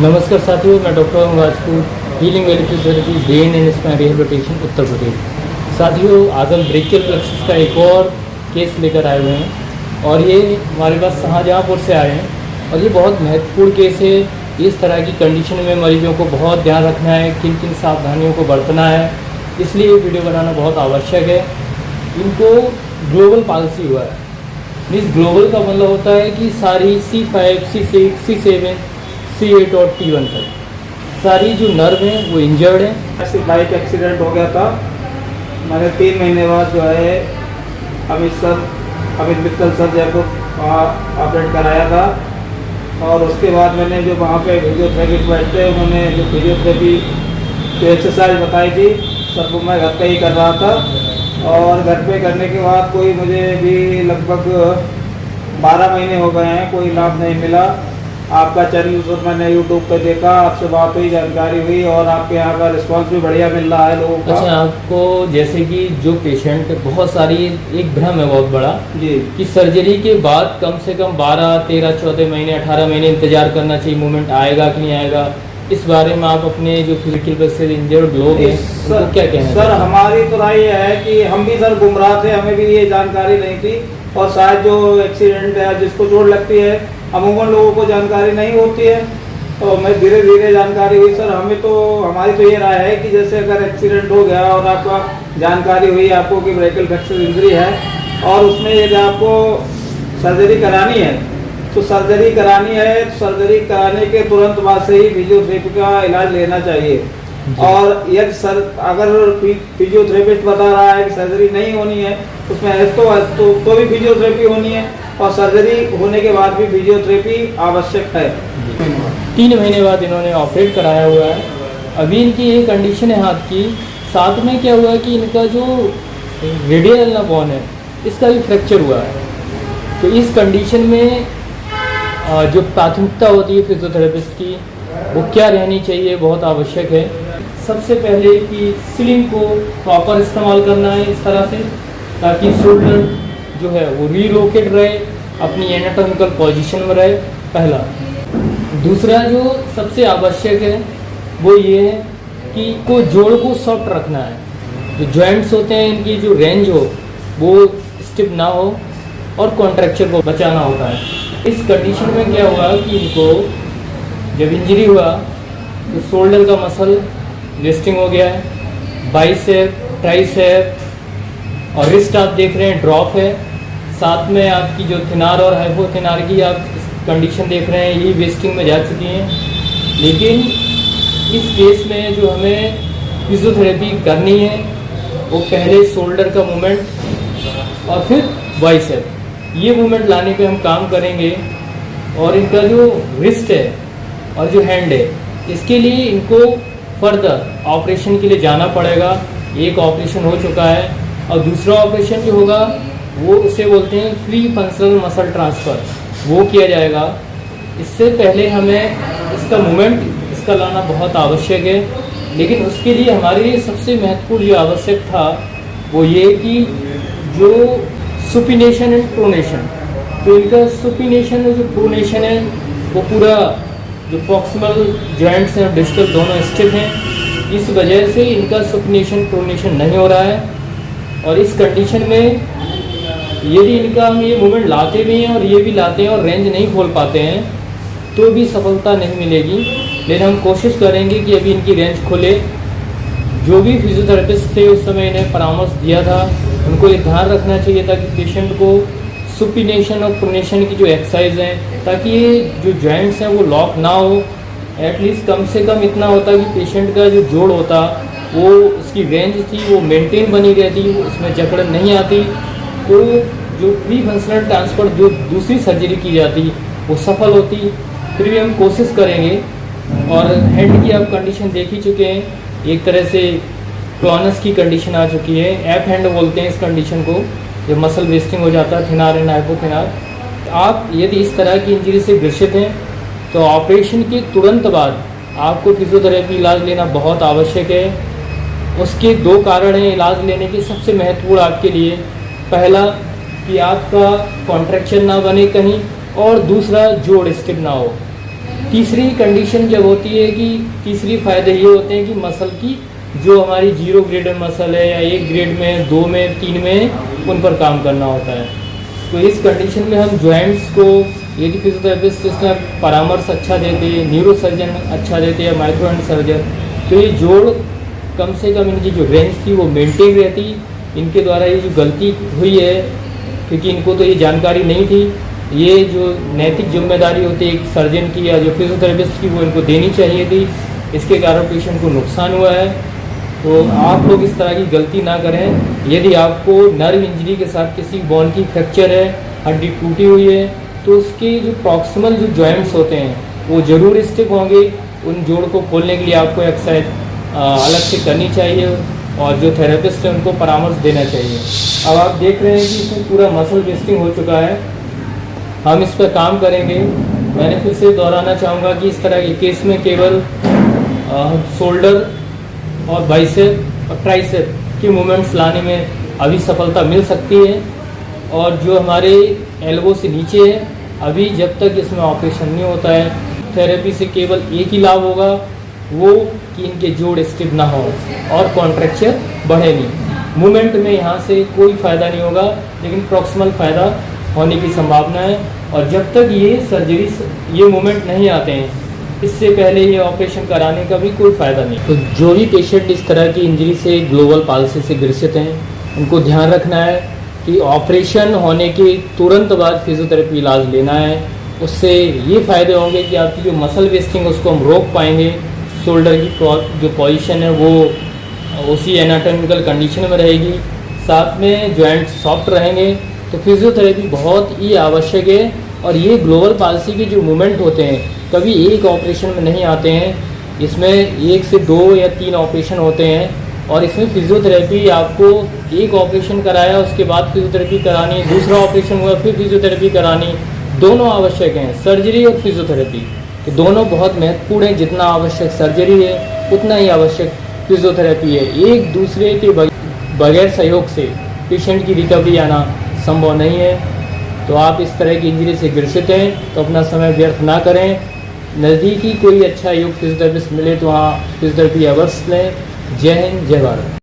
नमस्कार साथियों, मैं doctor Rajput, healing valley physiotherapy, brain and spine rehabilitation, Uttar Pradesh. साथियों, आज हम ब्रेकियल प्लेक्सस का एक और केस लेकर आए हुए हैं और ये हमारे पास शाहजहाँपुर से आए हैं और ये बहुत महत्वपूर्ण केस है। इस तरह की कंडीशन में मरीजों को बहुत ध्यान रखना है, किन किन सावधानियों को बरतना है, इसलिए ये वीडियो बनाना बहुत आवश्यक है। इनको ग्लोबल पाल्सी हुआ है। मीन्स ग्लोबल का मतलब होता है कि सारी C5, C6, C7, C8 और T1 तक सारी जो नर्व हैं वो इंजर्ड हैं। ऐसे बाइक एक्सीडेंट हो गया था। मैंने 3 महीने बाद जो है अमित मित्तल सर जयपुर ऑपरेट कराया था और उसके बाद मैंने जो वहाँ पे फिजियोथेरेपी बैठते उन्होंने जो फिजियोथेरेपी की एक्सरसाइज बताई थी सब वो मैं घर पे ही कर रहा था और घर पे करने के बाद कोई मुझे भी लगभग 12 महीने हो गए हैं, कोई लाभ नहीं मिला। आपका चैनल पर मैंने यूट्यूब पे देखा, आपसे बात हुई, जानकारी हुई और आपके यहाँ का रिस्पांस भी बढ़िया मिल रहा है लोगों का। अच्छा, आपको जैसे कि जो पेशेंट बहुत सारी एक भ्रम है बहुत बड़ा जी कि सर्जरी के बाद कम से कम 12, 13, 14 महीने, 18 महीने इंतजार करना चाहिए, मूवमेंट आएगा कि नहीं आएगा। इस बारे में आप अपने जो फिजिकल से इंजर्ड लोग हैं उनको क्या कहना है? सर, हमारी तो राय है कि हम भी सर गुमराह थे, हमें भी ये जानकारी नहीं थी और शायद जो एक्सीडेंट है जिसको चोट लगती है अमूमन लोगों को जानकारी नहीं होती है। तो मैं धीरे धीरे जानकारी हुई सर। हमारी तो ये राय है कि जैसे अगर एक्सीडेंट हो गया और आपका जानकारी हुई आपको कि ब्रेकियल फ्रैक्चर इंजरी है और उसमें यदि आपको सर्जरी करानी है तो सर्जरी कराने के तुरंत बाद से ही फिजियोथेरेपी का इलाज लेना चाहिए। और यदि अगर फिजियोथेरेपिस्ट बता रहा है कि सर्जरी नहीं होनी है उसमें तो भी फिजियोथेरेपी होनी है और सर्जरी होने के बाद भी फिजियोथेरेपी आवश्यक है। 3 महीने बाद इन्होंने ऑपरेट कराया हुआ है। अभी इनकी ये कंडीशन है हाथ की। साथ में क्या हुआ कि इनका जो रेडियल एल्ना बोन है इसका भी फ्रैक्चर हुआ है। तो इस कंडीशन में जो प्राथमिकता होती है फिजियोथेरेपिस्ट की वो क्या रहनी चाहिए, बहुत आवश्यक है। सबसे पहले कि स्लिंग को प्रॉपर इस्तेमाल करना है इस तरह से ताकि शोल्डर जो है वो रीलोकेट रहे, अपनी एनाटॉमिकल पोजीशन में रहे, पहला। दूसरा जो सबसे आवश्यक है वो ये है कि को जोड़ को सॉफ्ट रखना है। जो जॉइंट्स होते हैं इनकी जो रेंज हो वो स्टिफ ना हो और कॉन्ट्रैक्चर को बचाना होता है। इस कंडीशन में क्या हुआ कि इनको जब इंजरी हुआ तो शोल्डर का मसल वेस्टिंग हो गया है, बाइसेप, ट्राइसेप और रिस्ट आप देख रहे हैं ड्रॉप है। साथ में आपकी जो थिनार और हाइपोथिनार की आप कंडीशन देख रहे हैं ये वेस्टिंग में जा चुकी हैं। लेकिन इस केस में जो हमें फिजियोथेरेपी करनी है वो पहले शोल्डर का मूवमेंट और फिर बाइसेप, ये मूवमेंट लाने पे हम काम करेंगे। और इनका जो रिस्ट है और जो हैंड है इसके लिए इनको फर्दर ऑपरेशन के लिए जाना पड़ेगा। एक ऑपरेशन हो चुका है और दूसरा ऑपरेशन जो होगा वो उसे बोलते हैं फ्री फंक्शनल मसल ट्रांसफ़र, वो किया जाएगा। इससे पहले हमें इसका मूवमेंट इसका लाना बहुत आवश्यक है। लेकिन उसके लिए हमारे लिए सबसे महत्वपूर्ण जो आवश्यक था वो ये कि जो सुपिनेशन एंड प्रोनेशन, तो इनका सुपिनेशन और जो प्रोनेशन है वो पूरा जो प्रॉक्सिमल जॉइंट्स हैं डिस्टल दोनों स्टिफ हैं। इस वजह से इनका सुपिनेशन प्रोनेशन नहीं हो रहा है। और इस कंडीशन में यदि इनका हम ये मूवमेंट लाते भी हैं और ये भी लाते हैं और रेंज नहीं खोल पाते हैं तो भी सफलता नहीं मिलेगी। लेकिन हम कोशिश करेंगे कि अभी इनकी रेंज खुले। जो भी फिजियोथेरेपिस्ट थे उस समय इन्हें परामर्श दिया था उनको ये ध्यान रखना चाहिए था कि पेशेंट को सुपिनेशन और प्रोनेशन की जो एक्सरसाइज हैं ताकि ये जो जॉइंट्स हैं वो लॉक ना हो। एटलीस्ट कम से कम इतना होता कि पेशेंट का जो जोड़ होता वो उसकी रेंज थी वो मेंटेन बनी रहती, उसमें जकड़ नहीं आती। तो जो फ्री फंक्शनल ट्रांसफर जो दूसरी सर्जरी की जाती वो सफल होती। फिर भी हम कोशिश करेंगे। और हैंड की आप कंडीशन देख ही चुके हैं, एक तरह से क्लॉनस की कंडीशन आ चुकी है। एफ हैंड बोलते हैं इस कंडीशन को, जब मसल वेस्टिंग हो जाता है, थिनार एंड हाइपोथिनार। आप यदि इस तरह की इंजरी से ग्रसित हैं तो ऑपरेशन के तुरंत बाद आपको फिजियोथेरेपी इलाज लेना बहुत आवश्यक है। उसके 2 कारण हैं इलाज लेने के सबसे महत्वपूर्ण आपके लिए। पहला कि आपका कॉन्ट्रैक्शन ना बने कहीं और दूसरा जोड़ स्टिफ ना हो। तीसरी कंडीशन जब होती है कि तीसरी फ़ायदे ये होते हैं कि मसल की जो हमारी 0 ग्रेड में मसल है या 1 ग्रेड में, 2 में, 3 में, उन पर काम करना होता है। तो इस कंडीशन में हम जॉइंट्स को यदि फिजियोथेरेपिस्ट इसमें परामर्श अच्छा देते, न्यूरो सर्जन अच्छा देते या माइक्रो हैंड सर्जन, तो ये जोड़ कम से कम इनकी जो रेंज थी वो मेंटेन रहती। इनके द्वारा ये जो गलती हुई है, क्योंकि इनको तो ये जानकारी नहीं थी, ये जो नैतिक जिम्मेदारी होती है एक सर्जन की या जो फिजियोथेरेपिस्ट की, वो इनको देनी चाहिए थी। इसके कारण पेशेंट को नुकसान हुआ है। तो आप लोग इस तरह की गलती ना करें। यदि आपको नर्व इंजरी के साथ किसी बोन की फ्रैक्चर है, हड्डी टूटी हुई है, तो उसके जो प्रॉक्सिमल जो जॉइंट्स होते हैं वो ज़रूर स्टिफ होंगे। उन जोड़ को खोलने के लिए आपको एक्सरसाइज अलग से करनी चाहिए और जो थेरेपिस्ट है उनको परामर्श देना चाहिए। अब आप देख रहे हैं कि इसमें पूरा मसल वेस्टिंग हो चुका है। हम इस पर काम करेंगे। मैंने फिर से दोहराना चाहूँगा कि इस तरह के केस में केवल शोल्डर और बाइसेप और ट्राइसेप के मूवमेंट्स लाने में अभी सफलता मिल सकती है, और जो हमारे एल्बो से नीचे है अभी जब तक इसमें ऑपरेशन नहीं होता है, थेरेपी से केवल एक ही लाभ होगा, वो कि इनके जोड़ स्टिफ ना हो और कॉन्ट्रैक्चर बढ़े नहीं। मूवमेंट में यहाँ से कोई फ़ायदा नहीं होगा, लेकिन प्रॉक्सिमल फ़ायदा होने की संभावना है। और जब तक ये सर्जरी ये मूवमेंट नहीं आते हैं, इससे पहले ये ऑपरेशन कराने का भी कोई फ़ायदा नहीं। तो जो भी पेशेंट इस तरह की इंजरी से, ग्लोबल पाल्सी से ग्रसित हैं, उनको ध्यान रखना है कि ऑपरेशन होने के तुरंत बाद फिजियोथेरेपी इलाज लेना है। उससे ये फ़ायदे होंगे कि आपकी जो मसल वेस्टिंग उसको हम रोक पाएंगे, शोल्डर की जो पोजीशन है वो उसी एनाटॉमिकल कंडीशन में रहेगी, साथ में जॉइंट सॉफ्ट रहेंगे। तो फिजियोथेरेपी बहुत ही आवश्यक है। और ये ग्लोबल पाल्सी के जो मूवमेंट होते हैं कभी एक ऑपरेशन में नहीं आते हैं, इसमें 1 से 2 या 3 ऑपरेशन होते हैं। और इसमें फिजियोथेरेपी आपको एक ऑपरेशन कराया उसके बाद फिजियोथेरेपी करानी, दूसरा ऑपरेशन हुआ फिर फिजियोथेरेपी करानी, दोनों आवश्यक हैं, सर्जरी और फिजियोथेरेपी। तो दोनों बहुत महत्वपूर्ण हैं। जितना आवश्यक सर्जरी है उतना ही आवश्यक फिजियोथेरेपी है। एक दूसरे के बगैर सहयोग से पेशेंट की रिकवरी आना संभव नहीं है। तो आप इस तरह की इंजरी से ग्रसित हैं तो अपना समय व्यर्थ ना करें। नज़दीकी कोई अच्छा योग फिजियोथेरेपिस्ट मिले तो वहाँ फिजियोथेरेपी अवश्य लें। जय हिंद, जय भारत।